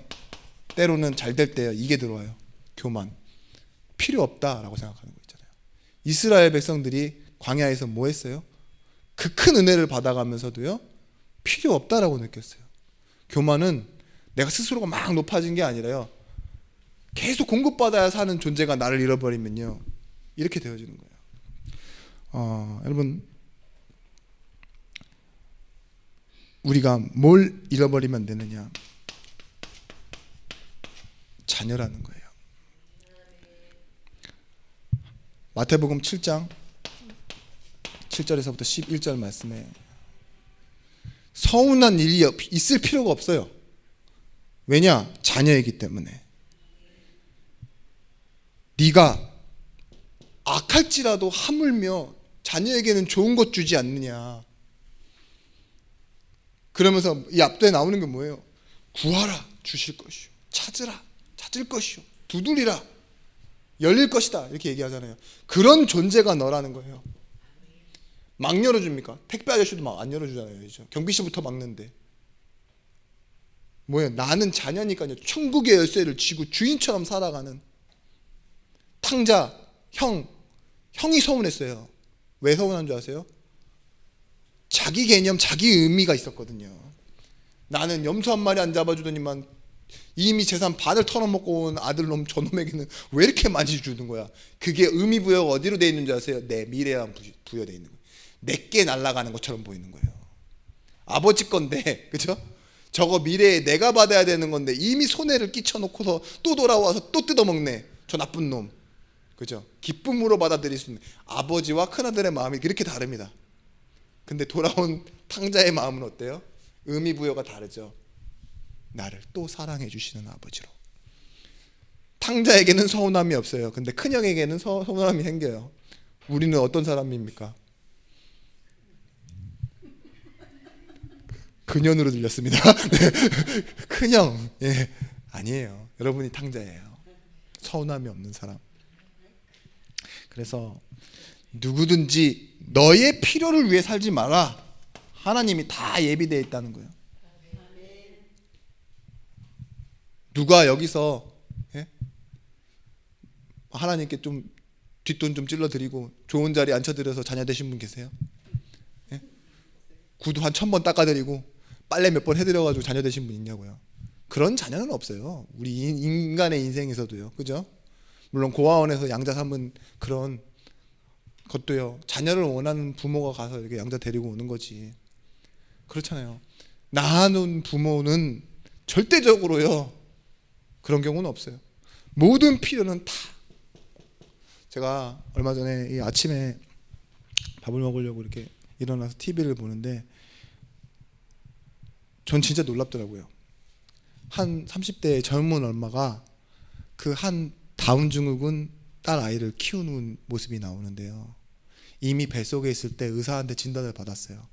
때로는 잘 될 때요, 이게 들어와요. 교만. 필요 없다라고 생각하는 거 있잖아요. 이스라엘 백성들이 광야에서 뭐 했어요? 그 큰 은혜를 받아가면서도요 필요 없다라고 느꼈어요. 교만은 내가 스스로가 막 높아진 게 아니라요, 계속 공급받아야 사는 존재가 나를 잃어버리면요 이렇게 되어지는 거예요. 여러분 우리가 뭘 잃어버리면 되느냐? 자녀라는 거예요. 마태복음 7장 7절에서부터 11절 말씀에 서운한 일이 있을 필요가 없어요. 왜냐? 자녀이기 때문에. 네가 악할지라도 하물며 자녀에게는 좋은 것 주지 않느냐. 그러면서 이 앞에 나오는 게 뭐예요? 구하라 주실 것이요, 찾으라 찾을 것이요, 두드리라 열릴 것이다, 이렇게 얘기하잖아요. 그런 존재가 너라는 거예요. 막 열어줍니까? 택배 아저씨도 막 안 열어주잖아요. 그렇죠? 경비실부터 막는데 뭐예요? 나는 자녀니까요, 천국의 열쇠를 쥐고 주인처럼 살아가는 탕자 형이 서운했어요. 왜 서운한 줄 아세요? 자기 개념, 자기 의미가 있었거든요. 나는 염소 한 마리 안 잡아주더니만 이미 재산 반을 털어먹고 온 아들놈 저놈에게는 왜 이렇게 많이 주는 거야? 그게 의미 부여가 어디로 돼 있는 줄 아세요? 내 미래랑 부여돼 있는 거예요. 내게 날아가는 것처럼 보이는 거예요. 아버지 건데, 그죠? 저거 미래에 내가 받아야 되는 건데 이미 손해를 끼쳐놓고서 또 돌아와서 또 뜯어먹네, 저 나쁜 놈. 그죠? 기쁨으로 받아들일 수 있는 아버지와 큰아들의 마음이 그렇게 다릅니다. 근데 돌아온 탕자의 마음은 어때요? 의미 부여가 다르죠. 나를 또 사랑해 주시는 아버지로. 탕자에게는 서운함이 없어요. 근데 큰형에게는 서운함이 생겨요. 우리는 어떤 사람입니까? 근현으로 들렸습니다. 네. 큰형, 예, 아니에요. 여러분이 탕자예요. 서운함이 없는 사람. 그래서 누구든지 너의 필요를 위해 살지 마라. 하나님이 다 예비되어 있다는 거예요. 누가 여기서 하나님께 좀 뒷돈 좀 찔러드리고 좋은 자리에 앉혀드려서 자녀 되신 분 계세요? 구두 한 1000번 닦아드리고 빨래 몇 번 해드려가지고 자녀 되신 분 있냐고요? 그런 자녀는 없어요. 우리 인간의 인생에서도요. 그죠? 물론 고아원에서 양자 삼은 그런 것도요. 자녀를 원하는 부모가 가서 이렇게 양자 데리고 오는 거지. 그렇잖아요. 낳아놓은 부모는 절대적으로요. 그런 경우는 없어요. 모든 필요는 다. 제가 얼마 전에 이 아침에 밥을 먹으려고 이렇게 일어나서 TV를 보는데 전 진짜 놀랍더라고요. 한 30대의 젊은 엄마가 그 한 다운 증후군 딸 아이를 키우는 모습이 나오는데요. 이미 뱃속에 있을 때 의사한테 진단을 받았어요.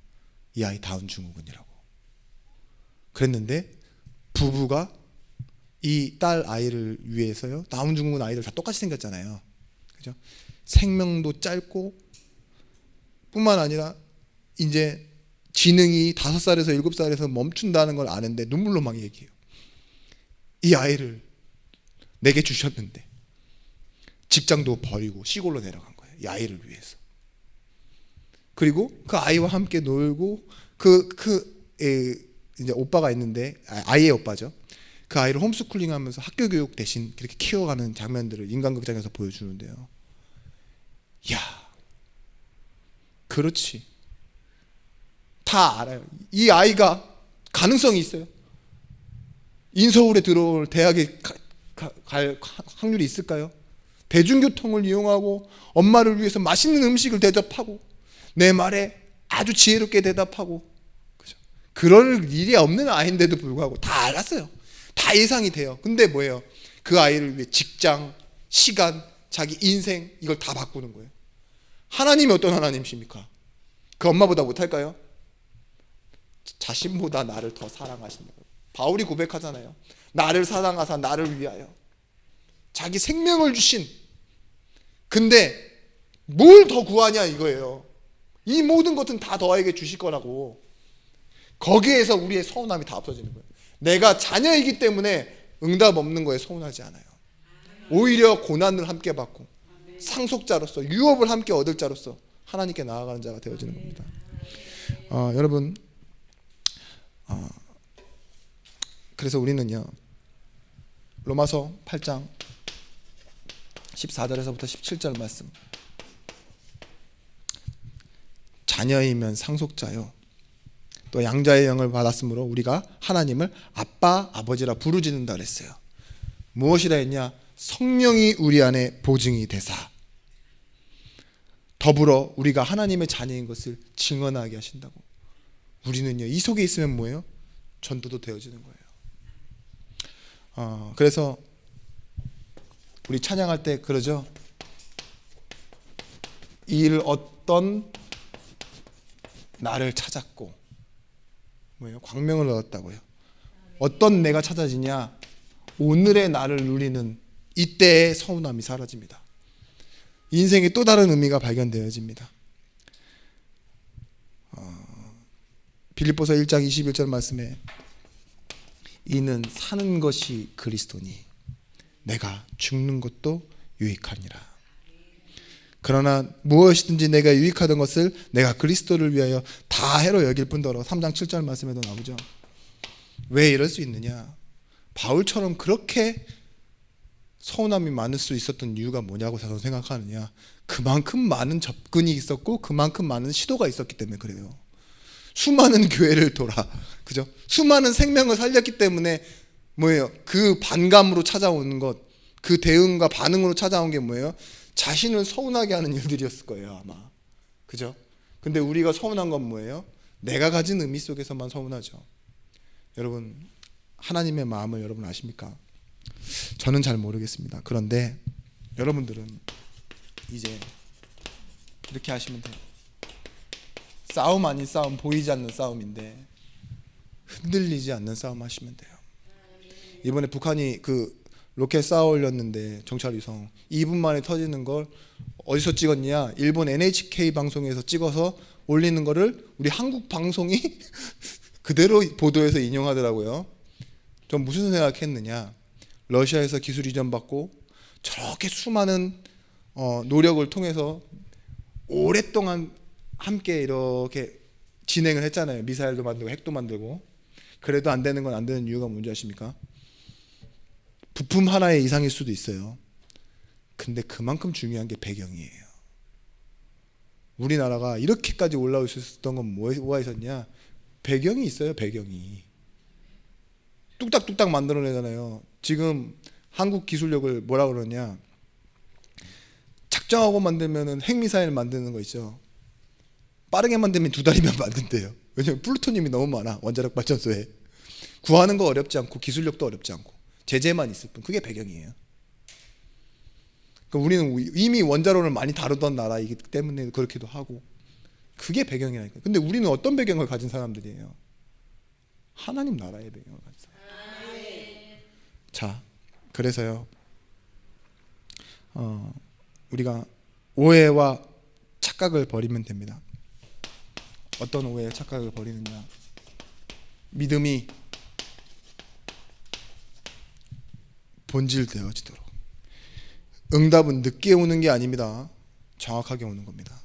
이 아이 다운 증후군이라고. 그랬는데 부부가 이 딸 아이를 위해서요. 다운 증후군 아이들 다 똑같이 생겼잖아요. 그죠? 생명도 짧고 뿐만 아니라 이제 지능이 5살에서 7살에서 멈춘다는 걸 아는데 눈물로 막 얘기해요. 이 아이를 내게 주셨는데 직장도 버리고 시골로 내려간 거예요. 이 아이를 위해서. 그리고 그 아이와 함께 놀고 이제 오빠가 있는데 아이의 오빠죠. 그 아이를 홈스쿨링하면서 학교 교육 대신 그렇게 키워가는 장면들을 인간극장에서 보여주는데요. 야, 그렇지. 다 알아요. 이 아이가 가능성이 있어요. 인서울에 들어올 대학에 갈 확률이 있을까요? 대중교통을 이용하고 엄마를 위해서 맛있는 음식을 대접하고 내 말에 아주 지혜롭게 대답하고, 그죠? 그럴 일이 없는 아이인데도 불구하고 다 알았어요. 다 예상이 돼요. 근데 뭐예요? 그 아이를 위해 직장, 시간, 자기 인생 이걸 다 바꾸는 거예요. 하나님이 어떤 하나님이십니까? 그 엄마보다 못할까요? 자신보다 나를 더 사랑하신다고. 바울이 고백하잖아요. 나를 사랑하사 나를 위하여 자기 생명을 주신. 근데 뭘 더 구하냐 이거예요. 이 모든 것은 다 너에게 주실 거라고. 거기에서 우리의 서운함이 다 없어지는 거예요. 내가 자녀이기 때문에 응답 없는 거에 서운하지 않아요. 오히려 고난을 함께 받고 상속자로서 유업을 함께 얻을 자로서 하나님께 나아가는 자가 되어지는 겁니다. 여러분, 그래서 우리는요, 로마서 8장 14절에서부터 17절 말씀, 자녀이면 상속자요 또 양자의 영을 받았으므로 우리가 하나님을 아빠 아버지라 부르짖는다 그랬어요. 무엇이라 했냐? 성령이 우리 안에 보증이 되사 더불어 우리가 하나님의 자녀인 것을 증언하게 하신다고. 우리는요, 이 속에 있으면 뭐예요? 전도도 되어지는 거예요. 그래서 우리 찬양할 때 그러죠. 이 어떤 나를 찾았고 뭐예요? 광명을 얻었다고요. 어떤 내가 찾아지냐? 오늘의 나를 누리는 이때의 서운함이 사라집니다. 인생의 또 다른 의미가 발견되어집니다. 빌립보서 1장 21절 말씀에 이는 사는 것이 그리스도니 내가 죽는 것도 유익하니라. 그러나 무엇이든지 내가 유익하던 것을 내가 그리스도를 위하여 다 해로 여길 뿐더러 3장 7절 말씀에도 나오죠. 왜 이럴 수 있느냐? 바울처럼 그렇게 서운함이 많을 수 있었던 이유가 뭐냐고 저는 생각하느냐? 그만큼 많은 접근이 있었고 그만큼 많은 시도가 있었기 때문에 그래요. 수많은 교회를 돌아, 그죠? 수많은 생명을 살렸기 때문에 뭐예요? 그 반감으로 찾아오는 것, 그 대응과 반응으로 찾아온 게 뭐예요? 자신을 서운하게 하는 일들이었을 거예요, 아마. 그죠? 근데 우리가 서운한 건 뭐예요? 내가 가진 의미 속에서만 서운하죠. 여러분, 하나님의 마음을 여러분 아십니까? 저는 잘 모르겠습니다. 그런데 여러분들은 이제 이렇게 하시면 돼요. 싸움 아닌 싸움, 보이지 않는 싸움인데 흔들리지 않는 싸움 하시면 돼요. 이번에 북한이 그 로켓 쌓아 올렸는데 정찰 위성 2분 만에 터지는 걸 어디서 찍었냐? 일본 NHK 방송에서 찍어서 올리는 거를 우리 한국 방송이 그대로 보도해서 인용하더라고요. 전 무슨 생각했느냐? 러시아에서 기술 이전받고 저렇게 수많은 노력을 통해서 오랫동안 함께 이렇게 진행을 했잖아요. 미사일도 만들고 핵도 만들고. 그래도 안 되는 건 안 되는 이유가 뭔지 아십니까? 부품 하나의 이상일 수도 있어요. 근데 그만큼 중요한 게 배경이에요. 우리나라가 이렇게까지 올라올 수 있었던 건 뭐가 있었냐? 배경이 있어요. 배경이 뚝딱뚝딱 만들어내잖아요. 지금 한국 기술력을 뭐라 그러냐, 작정하고 만들면은 핵미사일 만드는 거 있죠. 빠르게 만들면 2달이면 만든대요. 왜냐면 플루토늄이 너무 많아. 원자력 발전소에 구하는 거 어렵지 않고 기술력도 어렵지 않고 제재만 있을 뿐. 그게 배경이에요. 그러니까 우리는 이미 원자로를 많이 다루던 나라이기 때문에 그렇기도 하고, 그게 배경이라니까. 근데 우리는 어떤 배경을 가진 사람들이에요? 하나님 나라의 배경을 가진 사람. 자, 그래서요, 우리가 오해와 착각을 버리면 됩니다. 어떤 오해와 착각을 버리느냐? 믿음이 본질되어지도록. 응답은 늦게 오는 게 아닙니다. 정확하게 오는 겁니다.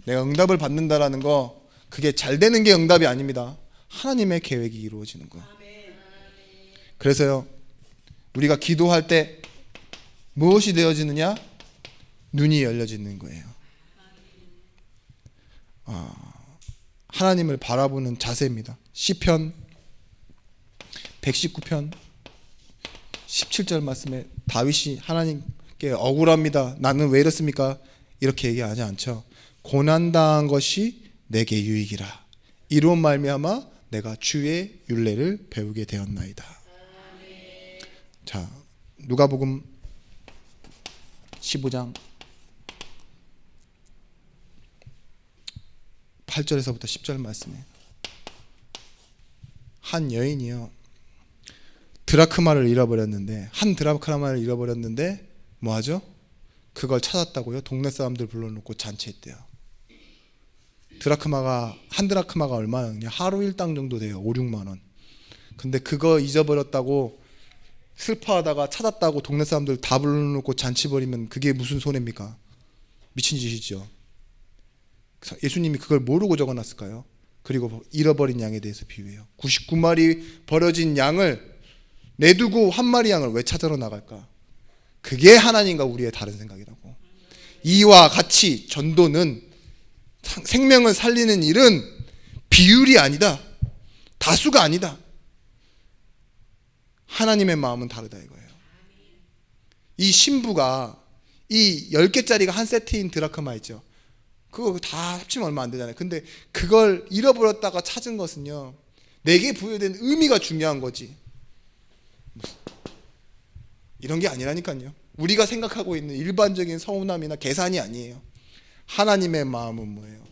내가 응답을 받는다라는 거, 그게 잘 되는 게 응답이 아닙니다. 하나님의 계획이 이루어지는 거예요. 그래서요, 우리가 기도할 때 무엇이 되어지느냐? 눈이 열려지는 거예요. 하나님을 바라보는 자세입니다. 시편 119편 17절 말씀에 다윗이 하나님께 억울합니다. 나는 왜 이렇습니까? 이렇게 얘기하지 않죠. 고난당한 것이 내게 유익이라. 이로 말미암아 내가 주의 율례를 배우게 되었나이다. 자, 누가복음 15장 8절에서부터 10절 말씀에 한 여인이요, 드라크마를 잃어버렸는데, 한 드라크마를 잃어버렸는데 뭐하죠? 그걸 찾았다고요? 동네 사람들 불러놓고 잔치했대요. 한 드라크마가 얼마냐? 하루 일당 정도 돼요. 5, 6만 원. 근데 그거 잊어버렸다고 슬퍼하다가 찾았다고 동네 사람들 다 불러놓고 잔치 벌이면 그게 무슨 손해입니까? 미친 짓이죠. 예수님이 그걸 모르고 적어놨을까요? 그리고 잃어버린 양에 대해서 비유해요. 99마리 버려진 양을 내두고 한 마리 양을 왜 찾으러 나갈까? 그게 하나님과 우리의 다른 생각이라고. 이와 같이 전도는, 생명을 살리는 일은 비율이 아니다. 다수가 아니다. 하나님의 마음은 다르다 이거예요. 이 신부가 이 10개짜리가 한 세트인 드라크마 있죠. 그거 다 합치면 얼마 안 되잖아요. 근데 그걸 잃어버렸다가 찾은 것은요, 내게 부여된 의미가 중요한 거지. 이런 게 아니라니까요. 우리가 생각하고 있는 일반적인 서운함이나 계산이 아니에요. 하나님의 마음은 뭐예요?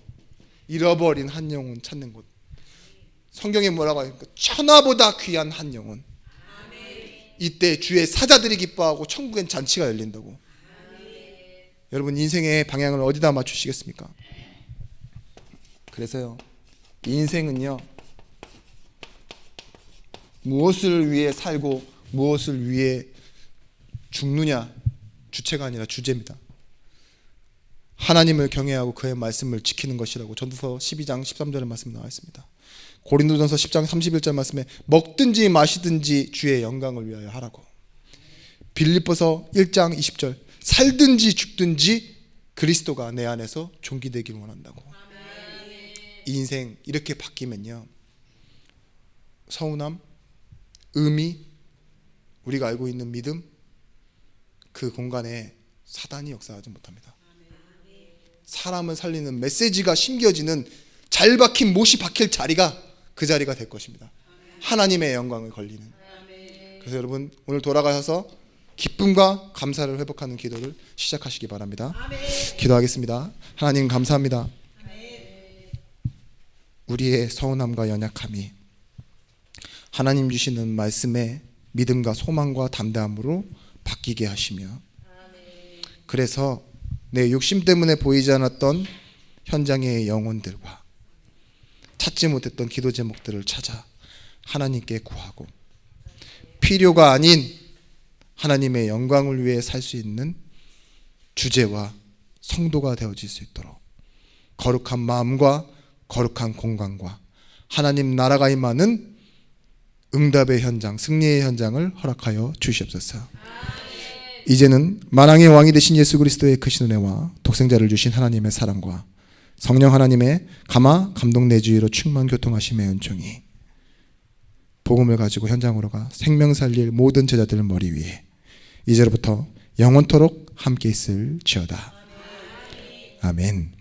잃어버린 한 영혼 찾는 것. 성경에 뭐라고 하니까 천하보다 귀한 한 영혼. 이때 주의 사자들이 기뻐하고 천국엔 잔치가 열린다고. 여러분, 인생의 방향을 어디다 맞추시겠습니까? 그래서요, 인생은요, 무엇을 위해 살고 무엇을 위해 죽느냐, 주체가 아니라 주제입니다. 하나님을 경외하고 그의 말씀을 지키는 것이라고 전도서 12장 13절의 말씀에 나와 있습니다. 고린도전서 10장 31절 말씀에 먹든지 마시든지 주의 영광을 위하여 하라고. 빌립보서 1장 20절 살든지 죽든지 그리스도가 내 안에서 존귀되길 원한다고. 이 인생 이렇게 바뀌면요, 서운함, 의미, 우리가 알고 있는 믿음, 그 공간에 사단이 역사하지 못합니다. 사람을 살리는 메시지가 심겨지는 잘 박힌 못이 박힐 자리가 그 자리가 될 것입니다. 하나님의 영광을 걸리는. 그래서 여러분, 오늘 돌아가셔서 기쁨과 감사를 회복하는 기도를 시작하시기 바랍니다. 기도하겠습니다. 하나님 감사합니다. 우리의 서운함과 연약함이 하나님 주시는 말씀에 믿음과 소망과 담대함으로 바뀌게 하시며, 그래서 내 욕심 때문에 보이지 않았던 현장의 영혼들과 찾지 못했던 기도 제목들을 찾아 하나님께 구하고, 필요가 아닌 하나님의 영광을 위해 살 수 있는 주제와 성도가 되어질 수 있도록 거룩한 마음과 거룩한 공간과 하나님 나라가 임하는 응답의 현장, 승리의 현장을 허락하여 주시옵소서. 이제는 만왕의 왕이 되신 예수 그리스도의 크신 은혜와 독생자를 주신 하나님의 사랑과 성령 하나님의 감화 감동 내주의로 충만 교통하심의 은총이 복음을 가지고 현장으로 가 생명 살릴 모든 제자들 머리 위에 이제로부터 영원토록 함께 있을지어다. 아멘.